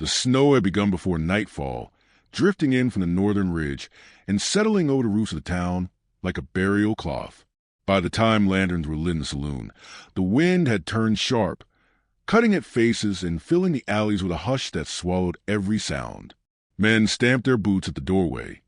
The snow had begun before nightfall, drifting in from the northern ridge and settling over the roofs of the town like a burial cloth. By the time lanterns were lit in the saloon, the wind had turned sharp, cutting at faces and filling the alleys with a hush that swallowed every sound. Men stamped their boots at the doorway,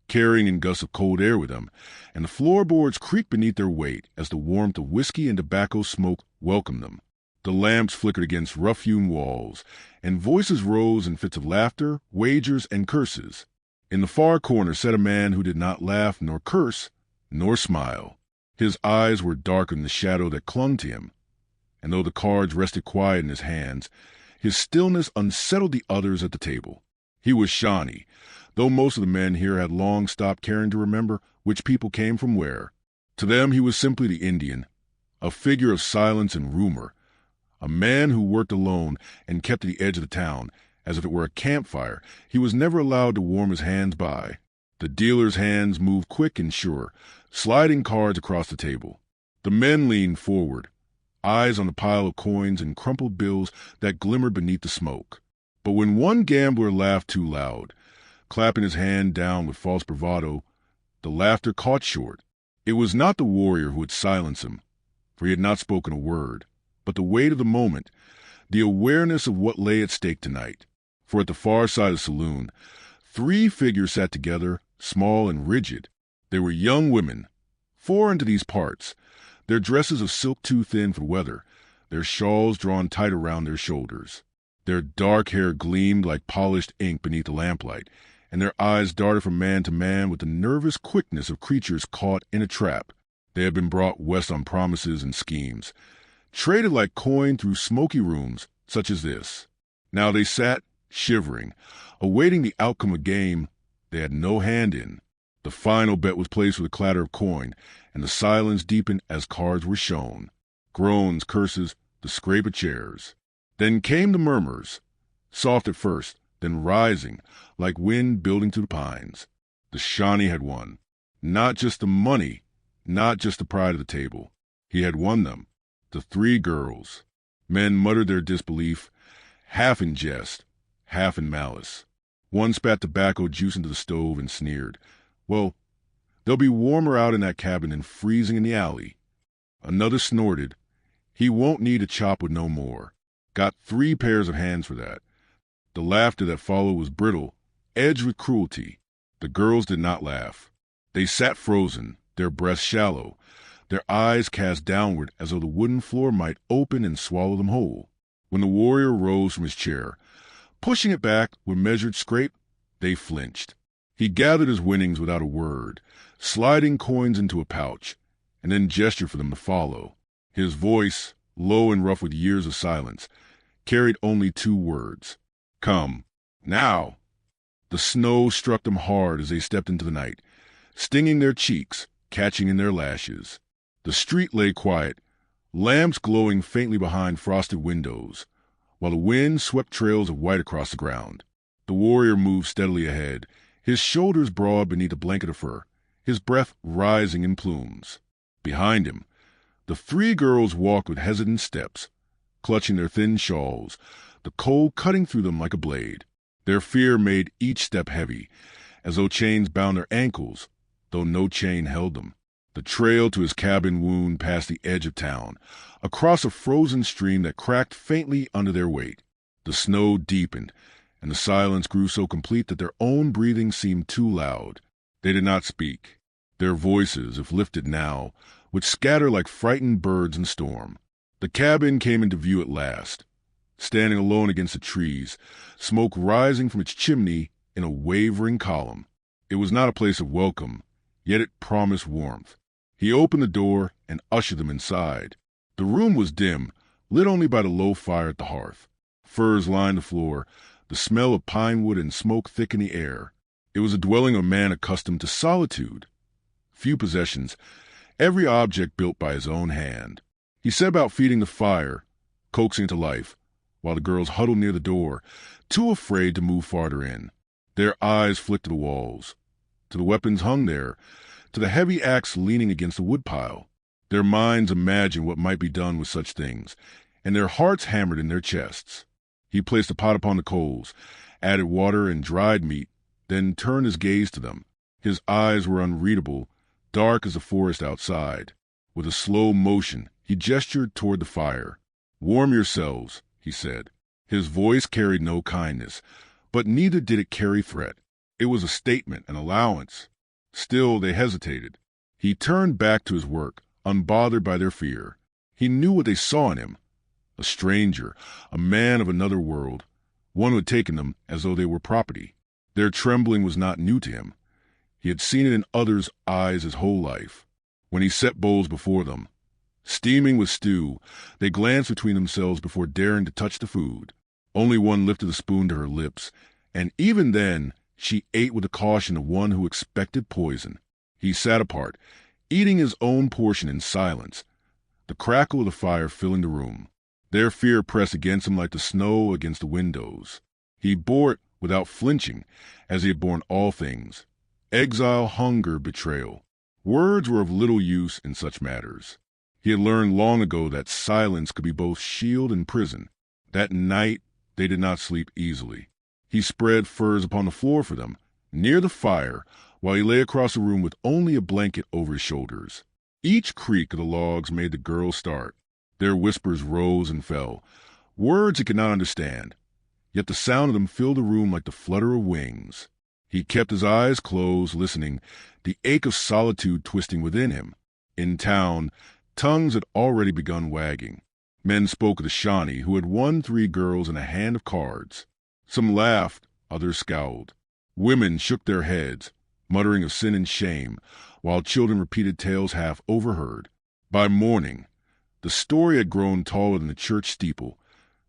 carrying in gusts of cold air with them, and the floorboards creaked beneath their weight as the warmth of whiskey and tobacco smoke welcomed them. The lamps flickered against rough-hewn walls, and voices rose in fits of laughter, wagers, and curses. In the far corner sat a man who did not laugh nor curse nor smile. His eyes were darker than the shadow that clung to him, and though the cards rested quiet in his hands, his stillness unsettled the others at the table. He was Shawnee, though most of the men here had long stopped caring to remember which people came from where. To them he was simply the Indian, a figure of silence and rumor, a man who worked alone and kept to the edge of the town, as if it were a campfire he was never allowed to warm his hands by. The dealer's hands moved quick and sure, sliding cards across the table. The men leaned forward, eyes on the pile of coins and crumpled bills that glimmered beneath the smoke. But when one gambler laughed too loud, clapping his hand down with false bravado, the laughter caught short. It was not the warrior who had silenced him, for he had not spoken a word, but the weight of the moment, the awareness of what lay at stake tonight. For at the far side of the saloon, 3 figures sat together, small and rigid. They were young women, foreign to these parts, their dresses of silk too thin for weather, their shawls drawn tight around their shoulders. Their dark hair gleamed like polished ink beneath the lamplight, and their eyes darted from man to man with the nervous quickness of creatures caught in a trap. They had been brought west on promises and schemes, traded like coin through smoky rooms such as this. Now they sat, shivering, awaiting the outcome of a game they had no hand in. The final bet was placed with a clatter of coin, and the silence deepened as cards were shown. Groans, curses, the scrape of chairs. Then came the murmurs, soft at first, then rising, like wind building through the pines. The Shawnee had won. Not just the money, not just the pride of the table. He had won them. The 3 girls. Men muttered their disbelief, half in jest, half in malice. One spat tobacco juice into the stove and sneered. Well, they'll be warmer out in that cabin than freezing in the alley. Another snorted. He won't need a chop with no more. Got 3 pairs of hands for that. The laughter that followed was brittle, edged with cruelty. The girls did not laugh. They sat frozen, their breaths shallow, their eyes cast downward as though the wooden floor might open and swallow them whole. When the warrior rose from his chair, pushing it back with measured scrape, they flinched. He gathered his winnings without a word, sliding coins into a pouch, and then gestured for them to follow. His voice, low and rough with years of silence, carried only 2 words. Come, now. The snow struck them hard as they stepped into the night, stinging their cheeks, catching in their lashes. The street lay quiet, lamps glowing faintly behind frosted windows, while the wind swept trails of white across the ground. The warrior moved steadily ahead, his shoulders broad beneath a blanket of fur, his breath rising in plumes. Behind him, the 3 girls walked with hesitant steps, clutching their thin shawls, the cold cutting through them like a blade. Their fear made each step heavy, as though chains bound their ankles, though no chain held them. The trail to his cabin wound past the edge of town, across a frozen stream that cracked faintly under their weight. The snow deepened, and the silence grew so complete that their own breathing seemed too loud. They did not speak. Their voices, if lifted now, would scatter like frightened birds in storm. The cabin came into view at last, standing alone against the trees, smoke rising from its chimney in a wavering column. It was not a place of welcome, yet it promised warmth. He opened the door and ushered them inside. The room was dim, lit only by the low fire at the hearth. Furs lined the floor, the smell of pine wood and smoke thick in the air. It was a dwelling of a man accustomed to solitude. Few possessions, every object built by his own hand. He set about feeding the fire, coaxing it to life, while the girls huddled near the door, too afraid to move farther in. Their eyes flicked to the walls, to the weapons hung there, to the heavy axe leaning against the woodpile. Their minds imagined what might be done with such things, and their hearts hammered in their chests. He placed a pot upon the coals, added water and dried meat, then turned his gaze to them. His eyes were unreadable, dark as the forest outside. With a slow motion, he gestured toward the fire. "Warm yourselves," he said. His voice carried no kindness, but neither did it carry threat. It was a statement, an allowance. Still, they hesitated. He turned back to his work, unbothered by their fear. He knew what they saw in him. A stranger, a man of another world, one who had taken them as though they were property. Their trembling was not new to him. He had seen it in others' eyes his whole life. When he set bowls before them, steaming with stew, they glanced between themselves before daring to touch the food. Only one lifted the spoon to her lips, and even then she ate with the caution of one who expected poison. He sat apart, eating his own portion in silence, the crackle of the fire filling the room. Their fear pressed against him like the snow against the windows. He bore it without flinching, as he had borne all things. Exile, hunger, betrayal. Words were of little use in such matters. He had learned long ago that silence could be both shield and prison. That night they did not sleep easily. He spread furs upon the floor for them, near the fire, while he lay across the room with only a blanket over his shoulders. Each creak of the logs made the girls start. Their whispers rose and fell, words he could not understand, yet the sound of them filled the room like the flutter of wings. He kept his eyes closed, listening, the ache of solitude twisting within him. In town, tongues had already begun wagging. Men spoke of the Shawnee, who had won 3 girls in a hand of cards. Some laughed, others scowled. Women shook their heads, muttering of sin and shame, while children repeated tales half overheard. By morning, the story had grown taller than the church steeple,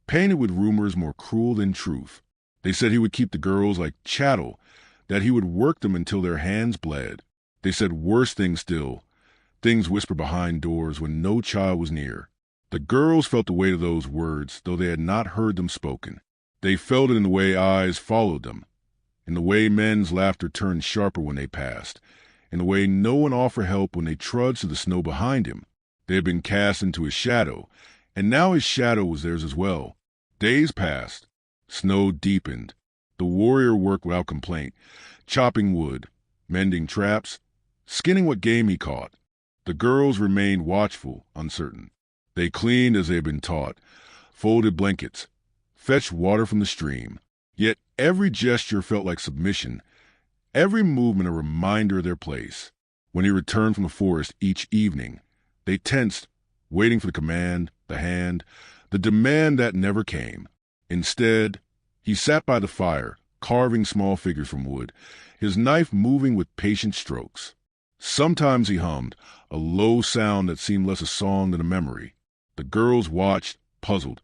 painted with rumors more cruel than truth. They said he would keep the girls like chattel, that he would work them until their hands bled. They said worse things still, things whispered behind doors when no child was near. The girls felt the weight of those words, though they had not heard them spoken. They felt it in the way eyes followed them, in the way men's laughter turned sharper when they passed, in the way no one offered help when they trudged to the snow behind him. They had been cast into his shadow, and now his shadow was theirs as well. Days passed. Snow deepened. The warrior worked without complaint, chopping wood, mending traps, skinning what game he caught. The girls remained watchful, uncertain. They cleaned as they had been taught, folded blankets, fetched water from the stream. Yet every gesture felt like submission, every movement a reminder of their place. When he returned from the forest each evening, they tensed, waiting for the command, the hand, the demand that never came. Instead, he sat by the fire, carving small figures from wood, his knife moving with patient strokes. Sometimes he hummed, a low sound that seemed less a song than a memory. The girls watched, puzzled,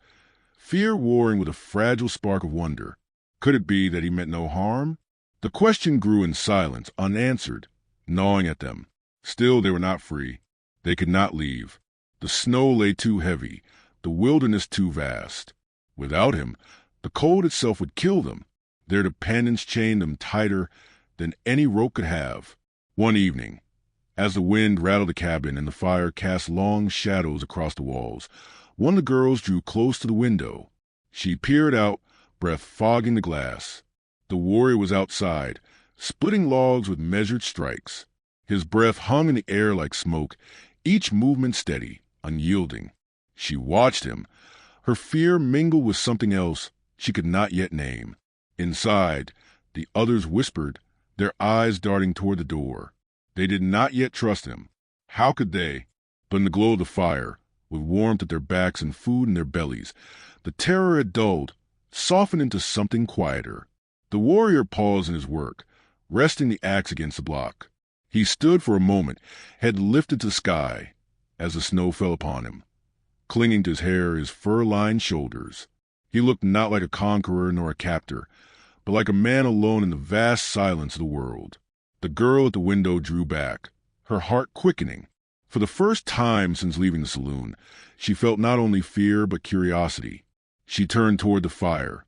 fear warring with a fragile spark of wonder. Could it be that he meant no harm? The question grew in silence, unanswered, gnawing at them. Still they were not free. They could not leave. The snow lay too heavy, the wilderness too vast. Without him, the cold itself would kill them. Their dependence chained them tighter than any rope could have. One evening, as the wind rattled the cabin and the fire cast long shadows across the walls, one of the girls drew close to the window. She peered out, breath fogging the glass. The warrior was outside, splitting logs with measured strikes. His breath hung in the air like smoke, each movement steady, unyielding. She watched him, her fear mingled with something else she could not yet name. Inside, the others whispered, their eyes darting toward the door. They did not yet trust him. How could they? But in the glow of the fire, with warmth at their backs and food in their bellies, the terror had dulled, softened into something quieter. The warrior paused in his work, resting the axe against the block. He stood for a moment, head lifted to the sky, as the snow fell upon him, clinging to his hair, his fur-lined shoulders. He looked not like a conqueror nor a captor, but like a man alone in the vast silence of the world. The girl at the window drew back, her heart quickening. For the first time since leaving the saloon, she felt not only fear but curiosity. She turned toward the fire,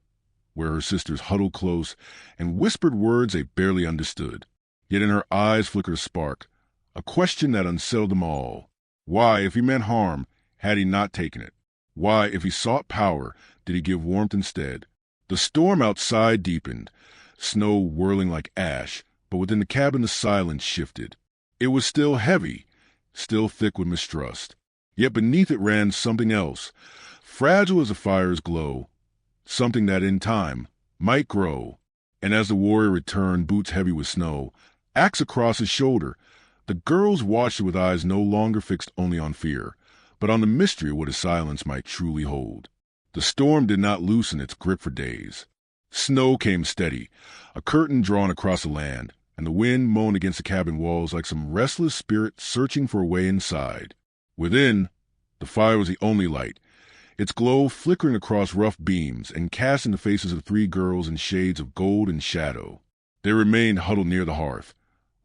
where her sisters huddled close and whispered words they barely understood. Yet in her eyes flickered a spark, a question that unsettled them all. Why, if he meant harm, had he not taken it? Why, if he sought power, did he give warmth instead. The storm outside deepened, snow whirling like ash, but within the cabin the silence shifted. It was still heavy, still thick with mistrust. Yet beneath it ran something else, fragile as a fire's glow, something that in time might grow. And as the warrior returned, boots heavy with snow, axe across his shoulder, the girls watched it with eyes no longer fixed only on fear, but on the mystery of what his silence might truly hold. The storm did not loosen its grip for days. Snow came steady, a curtain drawn across the land, and the wind moaned against the cabin walls like some restless spirit searching for a way inside. Within, the fire was the only light, its glow flickering across rough beams and casting the faces of the three girls in shades of gold and shadow. They remained huddled near the hearth,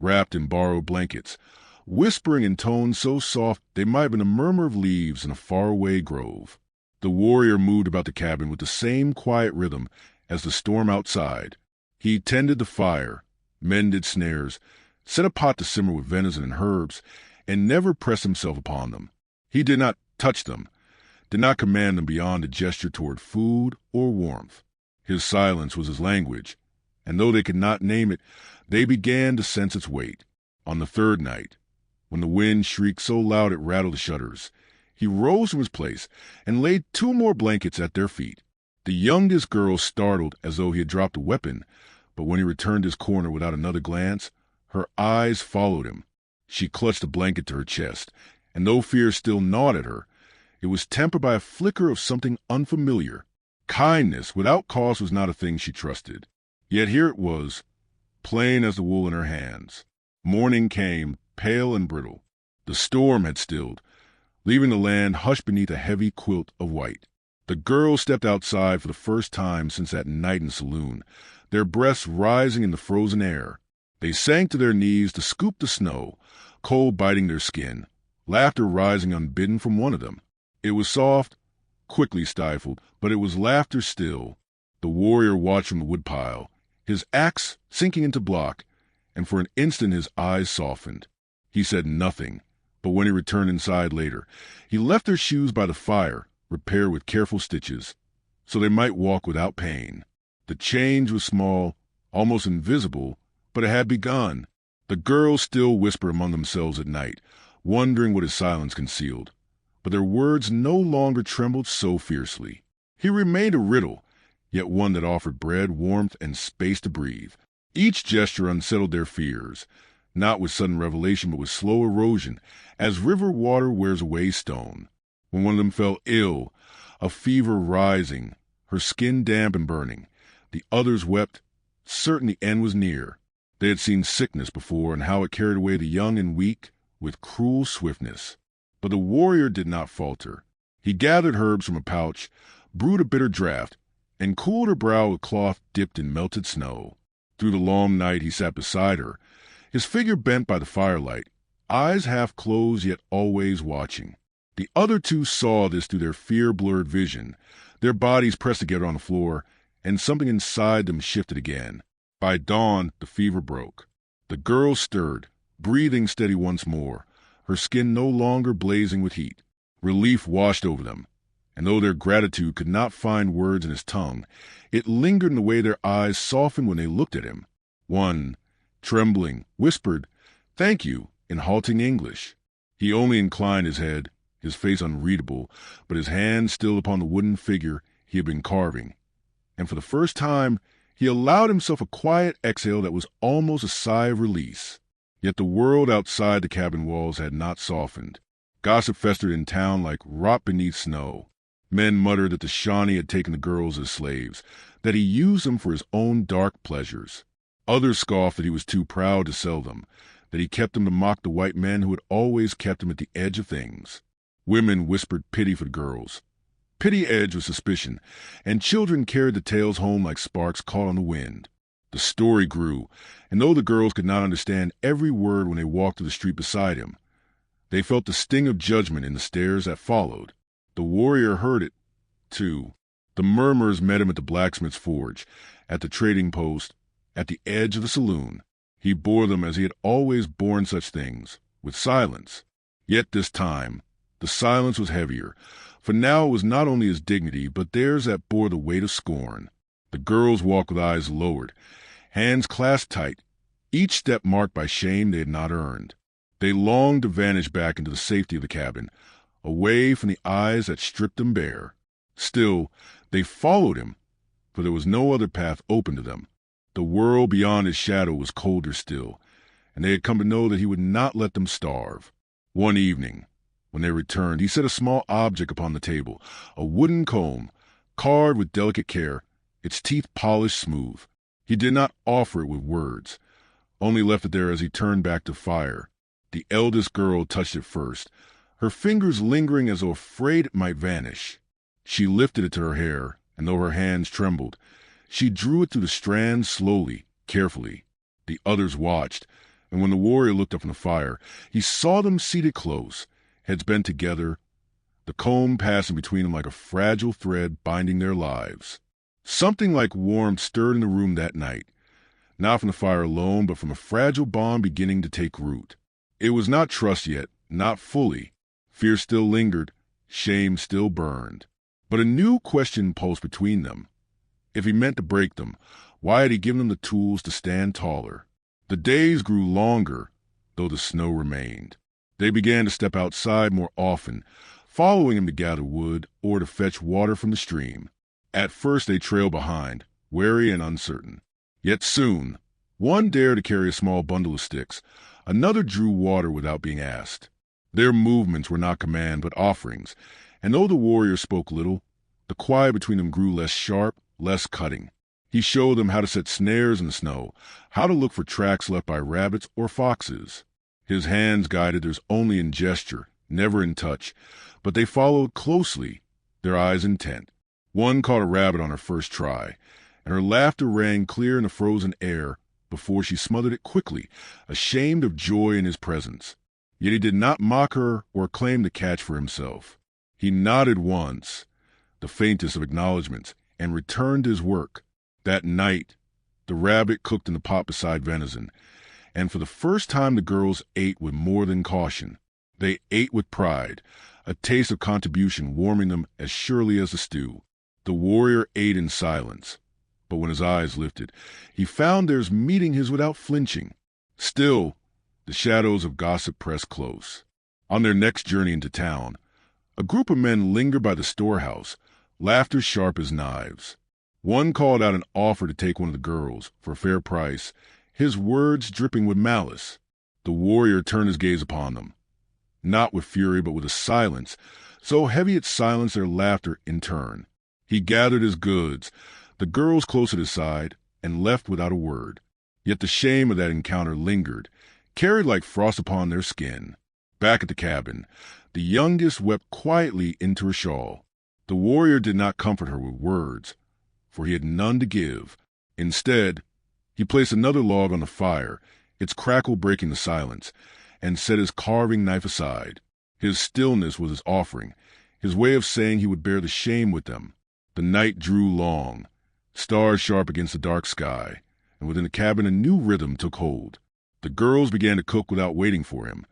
wrapped in borrowed blankets, whispering in tones so soft they might have been a murmur of leaves in a faraway grove. The warrior moved about the cabin with the same quiet rhythm as the storm outside. He tended the fire, mended snares, set a pot to simmer with venison and herbs, and never pressed himself upon them. He did not touch them, did not command them beyond a gesture toward food or warmth. His silence was his language, and though they could not name it, they began to sense its weight. On the third night, when the wind shrieked so loud it rattled the shutters, he rose from his place and laid 2 more blankets at their feet. The youngest girl startled as though he had dropped a weapon, but when he returned his corner without another glance, her eyes followed him. She clutched the blanket to her chest, and though fear still gnawed at her, it was tempered by a flicker of something unfamiliar. Kindness without cause was not a thing she trusted. Yet here it was, plain as the wool in her hands. Morning came, pale and brittle. The storm had stilled, leaving the land hushed beneath a heavy quilt of white. The girls stepped outside for the first time since that night in the saloon, their breaths rising in the frozen air. They sank to their knees to scoop the snow, cold biting their skin, laughter rising unbidden from one of them. It was soft, quickly stifled, but it was laughter still. The warrior watched from the woodpile, his axe sinking into block, and for an instant his eyes softened. He said nothing, but when he returned inside later, he left their shoes by the fire, repaired with careful stitches, so they might walk without pain. The change was small, almost invisible, but it had begun. The girls still whispered among themselves at night, wondering what his silence concealed, but their words no longer trembled so fiercely. He remained a riddle, yet one that offered bread, warmth, and space to breathe. Each gesture unsettled their fears, not with sudden revelation but with slow erosion, as river water wears away stone. When one of them fell ill, a fever rising, her skin damp and burning, the others wept, certain the end was near. They had seen sickness before and how it carried away the young and weak with cruel swiftness. But the warrior did not falter. He gathered herbs from a pouch, brewed a bitter draught, and cooled her brow with cloth dipped in melted snow. Through the long night he sat beside her, his figure bent by the firelight, eyes half closed yet always watching. The other two saw this through their fear-blurred vision, their bodies pressed together on the floor, and something inside them shifted again. By dawn, the fever broke. The girl stirred, breathing steady once more, her skin no longer blazing with heat. Relief washed over them, and though their gratitude could not find words in his tongue, it lingered in the way their eyes softened when they looked at him. One, trembling, whispered, "Thank you," in halting English. He only inclined his head, his face unreadable, but his hand still upon the wooden figure he had been carving. And for the first time, he allowed himself a quiet exhale that was almost a sigh of release. Yet the world outside the cabin walls had not softened. Gossip festered in town like rot beneath snow. Men muttered that the Shawnee had taken the girls as slaves, that he used them for his own dark pleasures. Others scoffed that he was too proud to sell them, that he kept them to mock the white men who had always kept him at the edge of things. Women whispered pity for the girls. Pity edged with suspicion, and children carried the tales home like sparks caught on the wind. The story grew, and though the girls could not understand every word when they walked through the street beside him, they felt the sting of judgment in the stares that followed. The warrior heard it, too. The murmurs met him at the blacksmith's forge, at the trading post, at the edge of the saloon. He bore them as he had always borne such things, with silence. Yet this time, the silence was heavier, For now it was not only his dignity, but theirs that bore the weight of scorn. The girls walked with eyes lowered, hands clasped tight, each step marked by shame they had not earned. They longed to vanish back into the safety of the cabin, away from the eyes that stripped them bare. Still, they followed him, for there was no other path open to them. The world beyond his shadow was colder still, and they had come to know that he would not let them starve. One evening, when they returned, he set a small object upon the table, a wooden comb, carved with delicate care, its teeth polished smooth. He did not offer it with words, only left it there as he turned back to fire. The eldest girl touched it first, her fingers lingering as though afraid it might vanish. She lifted it to her hair, and though her hands trembled, she drew it through the strands slowly, carefully. The others watched, and when the warrior looked up from the fire, he saw them seated close, heads bent together, the comb passing between them like a fragile thread binding their lives. Something like warmth stirred in the room that night, not from the fire alone, but from a fragile bond beginning to take root. It was not trust yet, not fully. Fear still lingered, shame still burned. But a new question pulsed between them. If he meant to break them, why had he given them the tools to stand taller? The days grew longer, though the snow remained. They began to step outside more often, following him to gather wood or to fetch water from the stream. At first they trailed behind, wary and uncertain. Yet soon, one dared to carry a small bundle of sticks, another drew water without being asked. Their movements were not command but offerings, and though the warrior spoke little, the quiet between them grew less sharp, less cutting. He showed them how to set snares in the snow, how to look for tracks left by rabbits or foxes. His hands guided theirs only in gesture, never in touch, but they followed closely, their eyes intent. One caught a rabbit on her first try, and her laughter rang clear in the frozen air before she smothered it quickly, ashamed of joy in his presence. Yet he did not mock her or claim the catch for himself. He nodded once, the faintest of acknowledgments, and returned to his work. That night, the rabbit cooked in the pot beside venison, and for the first time the girls ate with more than caution. They ate with pride, a taste of contribution warming them as surely as the stew. The warrior ate in silence, but when his eyes lifted, he found theirs meeting his without flinching. Still, the shadows of gossip pressed close. On their next journey into town, a group of men lingered by the storehouse, laughter sharp as knives. One called out an offer to take one of the girls, for a fair price, his words dripping with malice. The warrior turned his gaze upon them, not with fury but with a silence, so heavy it silenced their laughter in turn. He gathered his goods, the girls close at his side, and left without a word. Yet the shame of that encounter lingered, carried like frost upon their skin. Back at the cabin, the youngest wept quietly into her shawl. The warrior did not comfort her with words, for he had none to give. Instead, he placed another log on the fire, its crackle breaking the silence, and set his carving knife aside. His stillness was his offering, his way of saying he would bear the shame with them. The night drew long, stars sharp against the dark sky, and within the cabin a new rhythm took hold. The girls began to cook without waiting for him,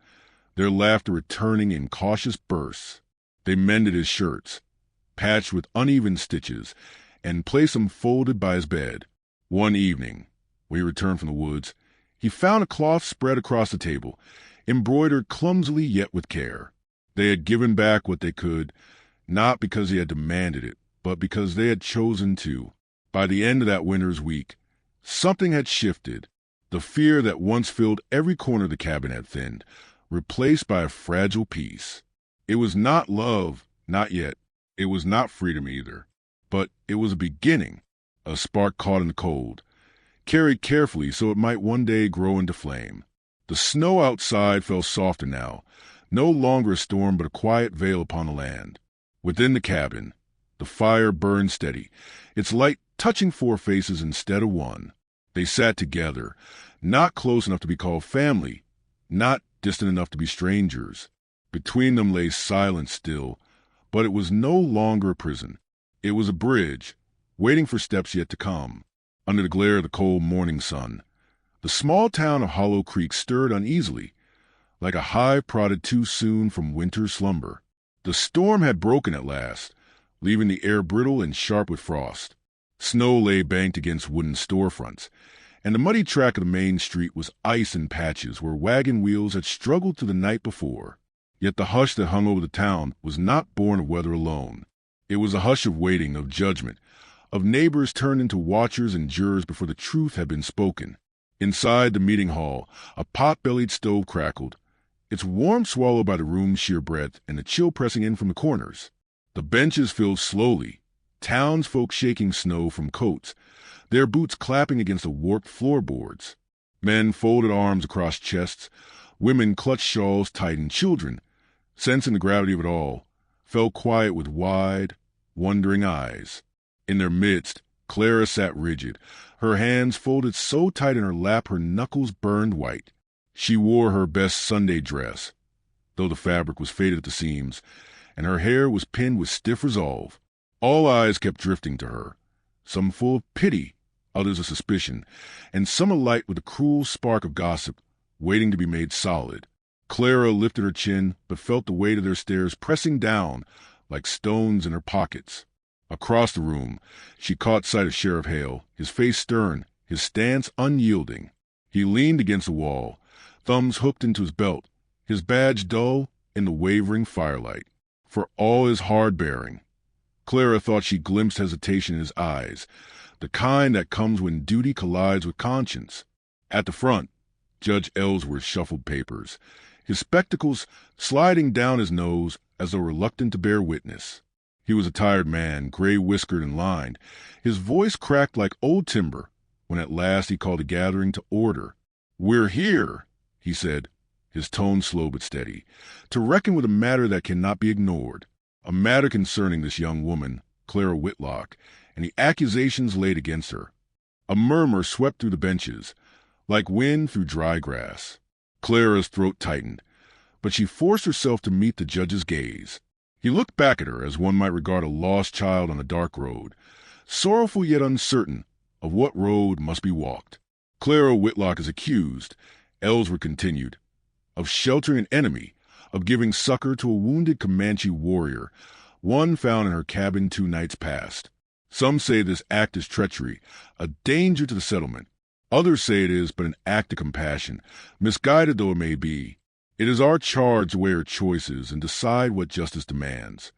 their laughter returning in cautious bursts. They mended his shirts, patched with uneven stitches, and placed them folded by his bed. One evening, when he returned from the woods, he found a cloth spread across the table, embroidered clumsily yet with care. They had given back what they could, not because he had demanded it, but because they had chosen to. By the end of that winter's week, something had shifted. The fear that once filled every corner of the cabin had thinned, replaced by a fragile peace. It was not love, not yet. It was not freedom either. But it was a beginning, a spark caught in the cold, carried carefully so it might one day grow into flame. The snow outside fell softer now, no longer a storm but a quiet veil upon the land. Within the cabin, the fire burned steady, its light touching four faces instead of one. They sat together, not close enough to be called family, not distant enough to be strangers. Between them lay silence still, but it was no longer a prison. It was a bridge, waiting for steps yet to come. Under the glare of the cold morning sun, the small town of Hollow Creek stirred uneasily, like a hive prodded too soon from winter's slumber. The storm had broken at last, leaving the air brittle and sharp with frost. Snow lay banked against wooden storefronts, and the muddy track of the main street was ice in patches where wagon wheels had struggled through the night before. Yet the hush that hung over the town was not born of weather alone. It was a hush of waiting, of judgment, of neighbors turned into watchers and jurors before the truth had been spoken. Inside the meeting hall, a pot-bellied stove crackled, its warmth swallowed by the room's sheer breadth and the chill pressing in from the corners. The benches filled slowly, townsfolk shaking snow from coats, their boots clapping against the warped floorboards. Men folded arms across chests, women clutched shawls tight, and children, sensing the gravity of it all, fell quiet with wide, wondering eyes. In their midst, Clara sat rigid, her hands folded so tight in her lap her knuckles burned white. She wore her best Sunday dress, though the fabric was faded at the seams, and her hair was pinned with stiff resolve. All eyes kept drifting to her, some full of pity, others of suspicion, and some alight with a cruel spark of gossip, waiting to be made solid. Clara lifted her chin, but felt the weight of their stares pressing down like stones in her pockets. Across the room, she caught sight of Sheriff Hale, his face stern, his stance unyielding. He leaned against the wall, thumbs hooked into his belt, his badge dull in the wavering firelight. For all his hard bearing, Clara thought she glimpsed hesitation in his eyes, the kind that comes when duty collides with conscience. At the front, Judge Ellsworth shuffled papers, his spectacles sliding down his nose as though reluctant to bear witness. He was a tired man, gray-whiskered and lined. His voice cracked like old timber when at last he called the gathering to order. "We're here," he said, his tone slow but steady, "to reckon with a matter that cannot be ignored, a matter concerning this young woman, Clara Whitlock, and the accusations laid against her." A murmur swept through the benches, like wind through dry grass. Clara's throat tightened, but she forced herself to meet the judge's gaze. He looked back at her as one might regard a lost child on a dark road, sorrowful yet uncertain of what road must be walked. "Clara Whitlock is accused," Ellsworth continued, "of sheltering an enemy, of giving succor to a wounded Comanche warrior, one found in her cabin 2 nights past. Some say this act is treachery, a danger to the settlement. Others say it is but an act of compassion, misguided though it may be. It is our charge to weigh her choices and decide what justice demands."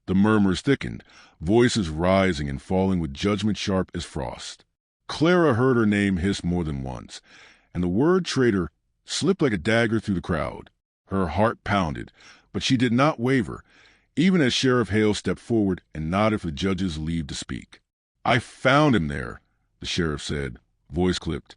The murmurs thickened, voices rising and falling with judgment sharp as frost. Clara heard her name hiss more than once, and the word traitor slipped like a dagger through the crowd. Her heart pounded, but she did not waver, even as Sheriff Hale stepped forward and nodded for the judge's leave to speak. "I found him there," the sheriff said, voice clipped.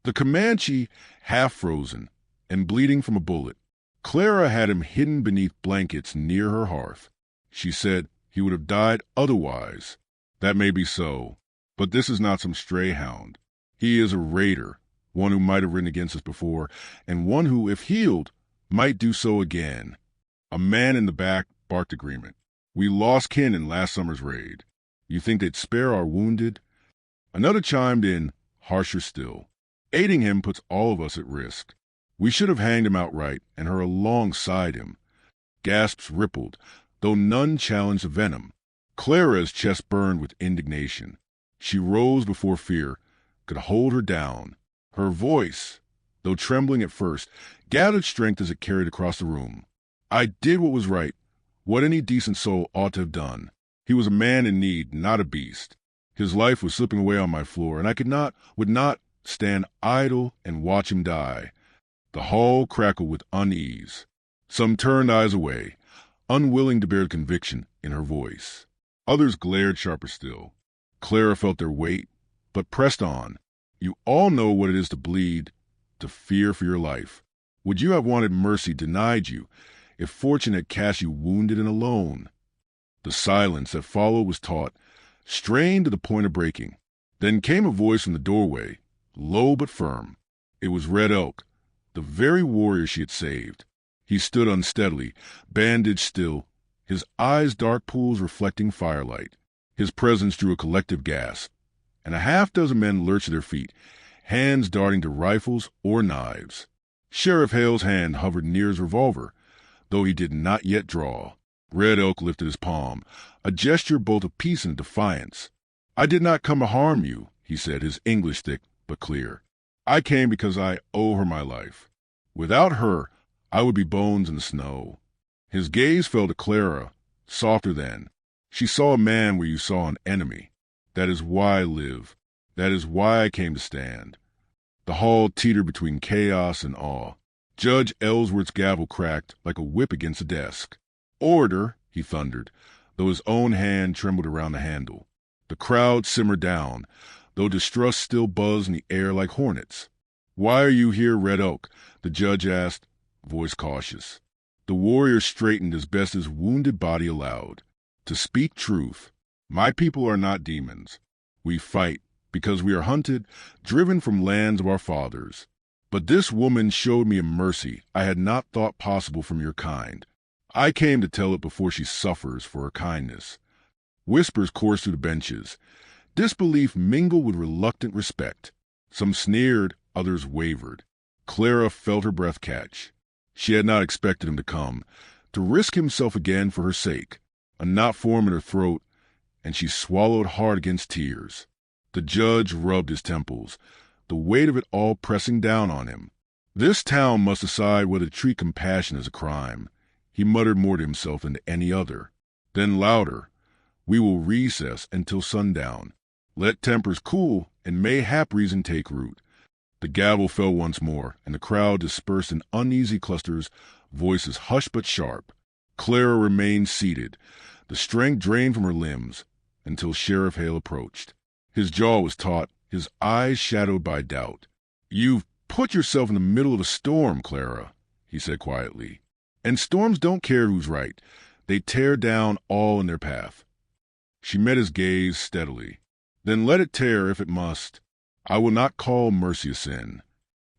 "The Comanche, half frozen and bleeding from a bullet. Clara had him hidden beneath blankets near her hearth. She said he would have died otherwise." "That may be so, but this is not some stray hound. He is a raider, one who might have ridden against us before, and one who, if healed, might do so again." A man in the back barked agreement. "We lost kin in last summer's raid. You think they'd spare our wounded?" Another chimed in, harsher still. "Aiding him puts all of us at risk. We should have hanged him outright and her alongside him." Gasps rippled, though none challenged the venom. Clara's chest burned with indignation. She rose before fear could hold her down. Her voice, though trembling at first, gathered strength as it carried across the room. "I did what was right, what any decent soul ought to have done. He was a man in need, not a beast. His life was slipping away on my floor, and I would not stand idle and watch him die." The hall crackled with unease. Some turned eyes away, unwilling to bear the conviction in her voice. Others glared sharper still. Clara felt their weight, but pressed on. "You all know what it is to bleed, to fear for your life. Would you have wanted mercy denied you if fortune had cast you wounded and alone?" The silence that followed was taut, strained to the point of breaking. Then came a voice from the doorway, low but firm. It was Red Elk, the very warrior she had saved. He stood unsteadily, bandaged still, his eyes dark pools reflecting firelight. His presence drew a collective gasp, and a half-dozen men lurched to their feet, hands darting to rifles or knives. Sheriff Hale's hand hovered near his revolver, though he did not yet draw. Red Elk lifted his palm, a gesture both of peace and defiance. "I did not come to harm you," he said, his English thick but clear. "I came because I owe her my life. Without her, I would be bones in the snow." His gaze fell to Clara, softer than. "She saw a man where you saw an enemy. That is why I live. That is why I came to stand." The hall teetered between chaos and awe. Judge Ellsworth's gavel cracked like a whip against a desk. "Order," he thundered, though his own hand trembled around the handle. The crowd simmered down, though distrust still buzzed in the air like hornets. "Why are you here, Red Oak?" the judge asked, voice cautious. The warrior straightened as best his wounded body allowed. "To speak truth, my people are not demons. We fight because we are hunted, driven from lands of our fathers. But this woman showed me a mercy I had not thought possible from your kind. I came to tell it before she suffers for her kindness." Whispers coursed through the benches. Disbelief mingled with reluctant respect. Some sneered, others wavered. Clara felt her breath catch. She had not expected him to come, to risk himself again for her sake. A knot formed in her throat, and she swallowed hard against tears. The judge rubbed his temples, the weight of it all pressing down on him. This town must decide whether to treat compassion as a crime. He muttered more to himself than to any other. Then louder, "We will recess until sundown. Let tempers cool, and mayhap reason take root." The gavel fell once more, and the crowd dispersed in uneasy clusters, voices hushed but sharp. Clara remained seated, the strength drained from her limbs, until Sheriff Hale approached. His jaw was taut, his eyes shadowed by doubt. "You've put yourself in the middle of a storm, Clara," he said quietly. "And storms don't care who's right. They tear down all in their path." She met his gaze steadily. "Then let it tear if it must. I will not call mercy a sin."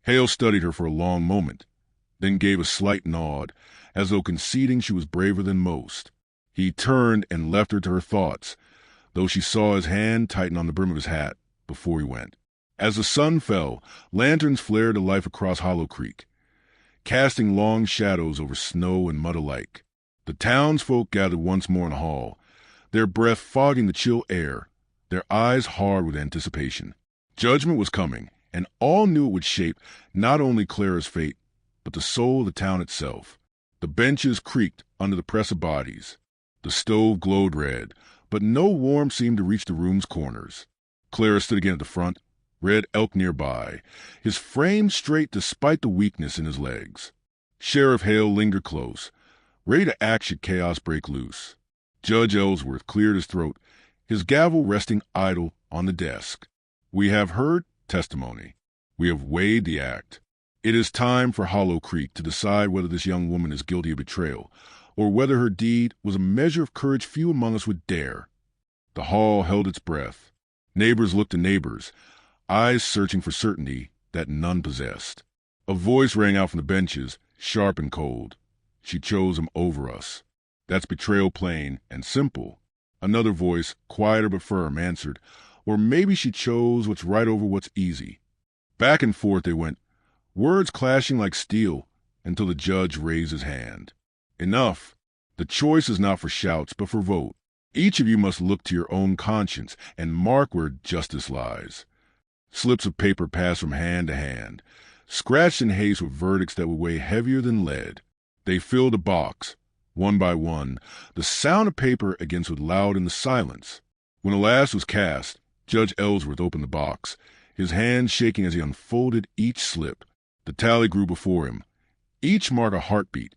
Hale studied her for a long moment, then gave a slight nod, as though conceding she was braver than most. He turned and left her to her thoughts, though she saw his hand tighten on the brim of his hat before he went. As the sun fell, lanterns flared to life across Hollow Creek, casting long shadows over snow and mud alike. The townsfolk gathered once more in the hall, their breath fogging the chill air, their eyes hard with anticipation. Judgment was coming, and all knew it would shape not only Clara's fate, but the soul of the town itself. The benches creaked under the press of bodies. The stove glowed red, but no warmth seemed to reach the room's corners. Clara stood again at the front, Red Elk nearby, his frame straight despite the weakness in his legs. Sheriff Hale lingered close, ready to act should chaos break loose. Judge Ellsworth cleared his throat, his gavel resting idle on the desk. "We have heard testimony. We have weighed the act. It is time for Hollow Creek to decide whether this young woman is guilty of betrayal, or whether her deed was a measure of courage few among us would dare." The hall held its breath. Neighbors looked to neighbors, eyes searching for certainty that none possessed. A voice rang out from the benches, sharp and cold. "She chose him over us. That's betrayal plain and simple." Another voice, quieter but firm, answered, "Or maybe she chose what's right over what's easy." Back and forth they went, words clashing like steel, until the judge raised his hand. "Enough. The choice is not for shouts, but for vote. Each of you must look to your own conscience and mark where justice lies." Slips of paper passed from hand to hand, scratched in haste with verdicts that would weigh heavier than lead. They filled a box, one by one, the sound of paper against with loud in the silence. When the last was cast, Judge Ellsworth opened the box, his hand shaking as he unfolded each slip. The tally grew before him, each mark a heartbeat,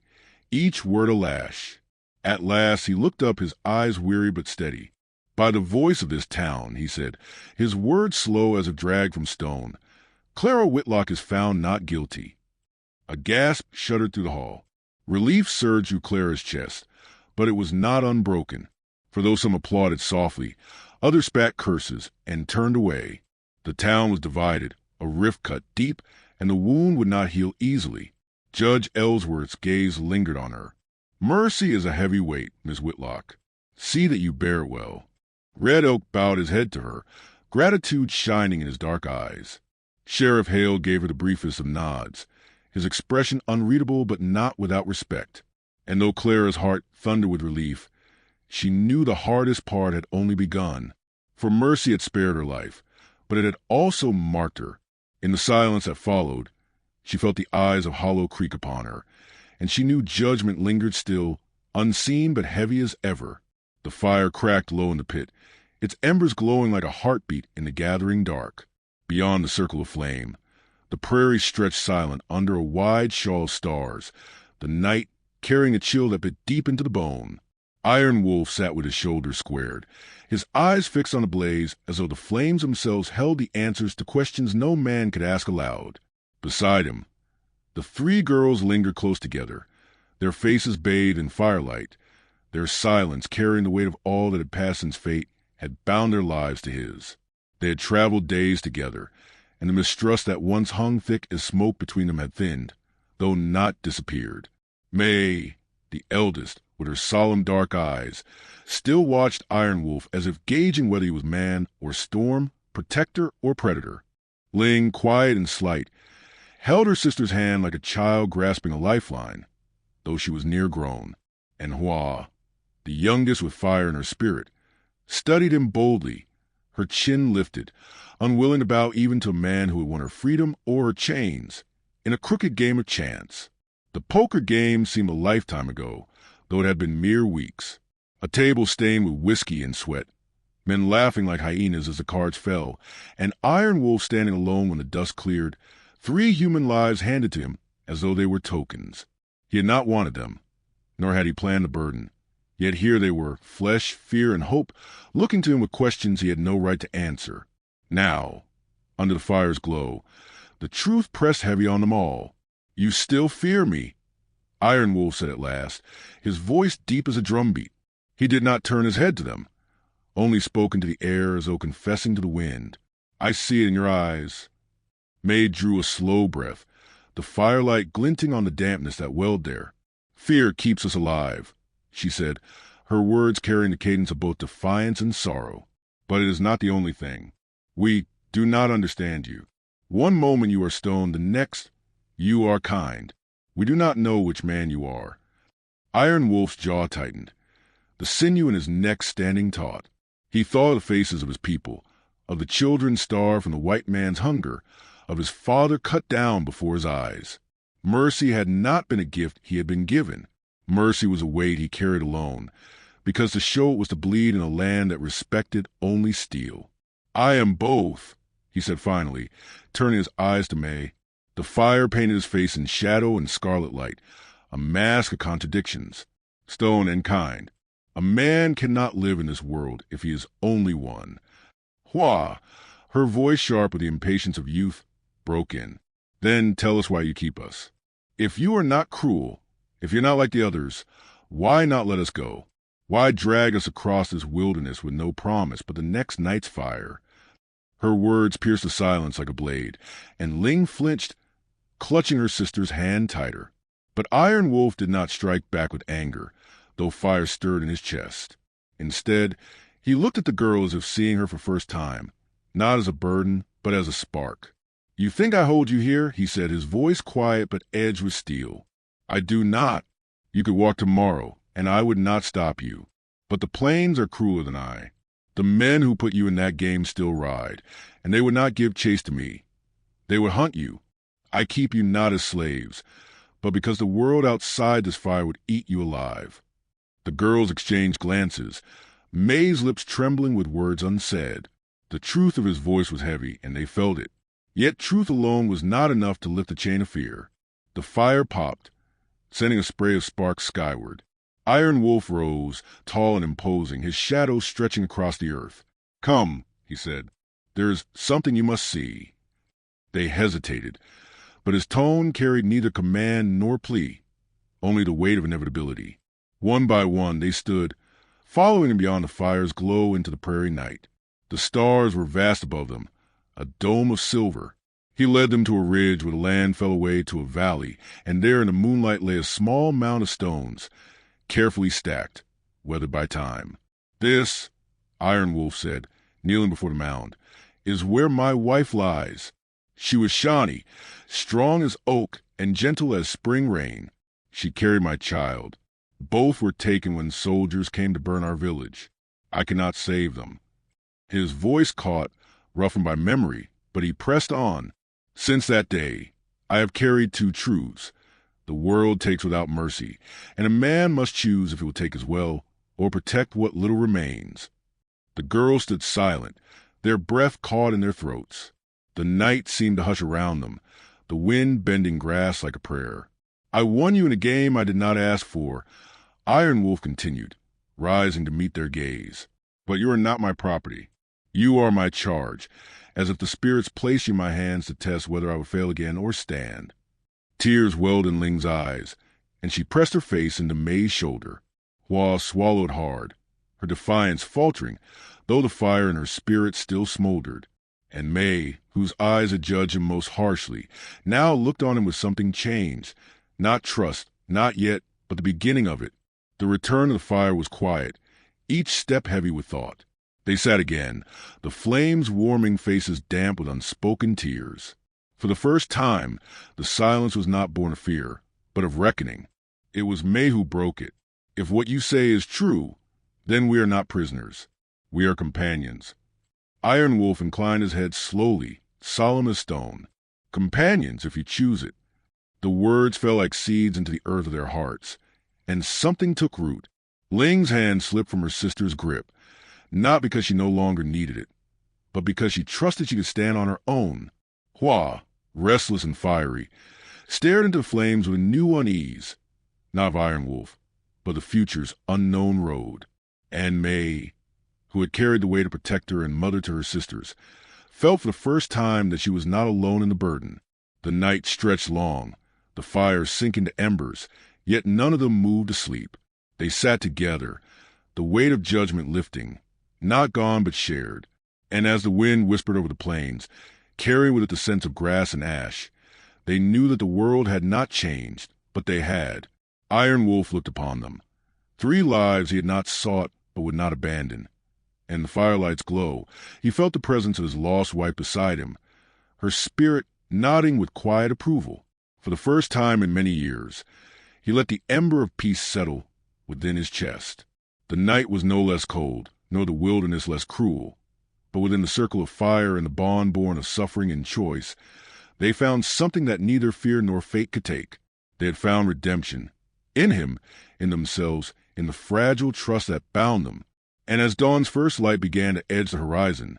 each word a lash. At last he looked up, his eyes weary but steady. "By the voice of this town," he said, his words slow as if dragged from stone, "Clara Whitlock is found not guilty." A gasp shuddered through the hall. Relief surged through Clara's chest, but it was not unbroken, for though some applauded softly, others spat curses and turned away. The town was divided, a rift cut deep, and the wound would not heal easily. Judge Ellsworth's gaze lingered on her. "Mercy is a heavy weight, Miss Whitlock. See that you bear it well." Red Elk bowed his head to her, gratitude shining in his dark eyes. Sheriff Hale gave her the briefest of nods, his expression unreadable but not without respect. And though Clara's heart thundered with relief, she knew the hardest part had only begun. For Mercy had spared her life, but it had also marked her. In the silence that followed, she felt the eyes of Hollow Creek upon her, and she knew judgment lingered still, unseen but heavy as ever. The fire cracked low in the pit, its embers glowing like a heartbeat in the gathering dark. Beyond the circle of flame, the prairie stretched silent under a wide shawl of stars, the night carrying a chill that bit deep into the bone. Iron Wolf sat with his shoulders squared, his eyes fixed on the blaze as though the flames themselves held the answers to questions no man could ask aloud. Beside him, the three girls lingered close together, their faces bathed in firelight, their silence carrying the weight of all that had passed since fate had bound their lives to his. They had traveled days together, and the mistrust that once hung thick as smoke between them had thinned, though not disappeared. May, the eldest, with her solemn dark eyes, still watched Iron Wolf as if gauging whether he was man or storm, protector or predator. Ling, quiet and slight, held her sister's hand like a child grasping a lifeline, though she was near grown. And Hua, the youngest with fire in her spirit, studied him boldly, her chin lifted, unwilling to bow even to a man who had won her freedom or her chains, in a crooked game of chance. The poker game seemed a lifetime ago, though it had been mere weeks. A table stained with whiskey and sweat, men laughing like hyenas as the cards fell, and Iron Wolf standing alone when the dust cleared, 3 human lives handed to him as though they were tokens. He had not wanted them, nor had he planned the burden. Yet here they were, flesh, fear, and hope, looking to him with questions he had no right to answer. Now, under the fire's glow, the truth pressed heavy on them all. "You still fear me," Iron Wolf said at last, his voice deep as a drumbeat. He did not turn his head to them, only spoke into the air as though confessing to the wind. "I see it in your eyes." May drew a slow breath, the firelight glinting on the dampness that welled there. "Fear keeps us alive," she said, her words carrying the cadence of both defiance and sorrow. "But it is not the only thing. We do not understand you. One moment you are stone, the next you are kind. We do not know which man you are." Iron Wolf's jaw tightened, the sinew in his neck standing taut. He thought of the faces of his people, of the children starved from the white man's hunger, of his father cut down before his eyes. Mercy had not been a gift he had been given. Mercy was a weight he carried alone, because to show it was to bleed in a land that respected only steel. "I am both," he said finally, turning his eyes to May. The fire painted his face in shadow and scarlet light, a mask of contradictions. Stone and kind. A man cannot live in this world if he is only one. "Hua," her voice sharp with the impatience of youth, broke in. "Then tell us why you keep us. If you are not cruel, if you're not like the others, why not let us go? Why drag us across this wilderness with no promise but the next night's fire?" Her words pierced the silence like a blade, and Ling flinched, clutching her sister's hand tighter. But Iron Wolf did not strike back with anger, though fire stirred in his chest. Instead, he looked at the girl as if seeing her for first time, not as a burden, but as a spark. "You think I hold you here?" he said, his voice quiet but edged with steel. "I do not. You could walk tomorrow, and I would not stop you. But the plains are crueler than I. The men who put you in that game still ride, and they would not give chase to me. They would hunt you. I keep you not as slaves, but because the world outside this fire would eat you alive." The girls exchanged glances, May's lips trembling with words unsaid. The truth of his voice was heavy, and they felt it. Yet truth alone was not enough to lift the chain of fear. The fire popped, sending a spray of sparks skyward. Iron Wolf rose, tall and imposing, his shadow stretching across the earth. "Come," he said. "There's something you must see." They hesitated, but his tone carried neither command nor plea, only the weight of inevitability. One by one they stood, following him beyond the fire's glow into the prairie night. The stars were vast above them, a dome of silver. He led them to a ridge where the land fell away to a valley, and there in the moonlight lay a small mound of stones, carefully stacked, weathered by time. "This," Iron Wolf said, kneeling before the mound, "is where my wife lies. She was Shawnee, strong as oak and gentle as spring rain. She carried my child. Both were taken when soldiers came to burn our village. I cannot save them." His voice caught, roughened by memory, but he pressed on. "Since that day, I have carried two truths. The world takes without mercy, and a man must choose if he will take as well or protect what little remains." The girls stood silent, their breath caught in their throats. The night seemed to hush around them, the wind bending grass like a prayer. "I won you in a game I did not ask for," Iron Wolf continued, rising to meet their gaze. "But you are not my property. You are my charge, as if the spirits placed you in my hands to test whether I would fail again or stand." Tears welled in Ling's eyes, and she pressed her face into May's shoulder. Hua swallowed hard, her defiance faltering, though the fire in her spirit still smoldered. And May, whose eyes had judged him most harshly, now looked on him with something changed. Not trust, not yet, but the beginning of it. The return of the fire was quiet, each step heavy with thought. They sat again, the flames warming faces damp with unspoken tears. For the first time, the silence was not born of fear, but of reckoning. It was May who broke it. "If what you say is true, then we are not prisoners. We are companions." Iron Wolf inclined his head slowly, solemn as stone. "Companions, if you choose it." The words fell like seeds into the earth of their hearts, and something took root. Ling's hand slipped from her sister's grip, not because she no longer needed it, but because she trusted she could stand on her own. Hua, restless and fiery, stared into the flames with a new unease, not of Iron Wolf, but the future's unknown road. And May, who had carried the weight of protector and mother to her sisters, felt for the first time that she was not alone in the burden. The night stretched long, the fires sinking to embers, yet none of them moved to sleep. They sat together, the weight of judgment lifting, not gone but shared. And as the wind whispered over the plains, carrying with it the scent of grass and ash, they knew that the world had not changed, but they had. Iron Wolf looked upon them. 3 lives he had not sought but would not abandon. In the firelight's glow, he felt the presence of his lost wife beside him, her spirit nodding with quiet approval. For the first time in many years, he let the ember of peace settle within his chest. The night was no less cold, nor the wilderness less cruel, but within the circle of fire and the bond born of suffering and choice, they found something that neither fear nor fate could take. They had found redemption, in him, in themselves, in the fragile trust that bound them. And as dawn's first light began to edge the horizon,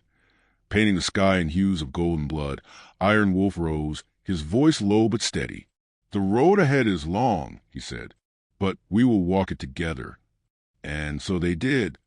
painting the sky in hues of golden blood, Iron Wolf rose, his voice low but steady. "The road ahead is long," he said, "but we will walk it together." And so they did.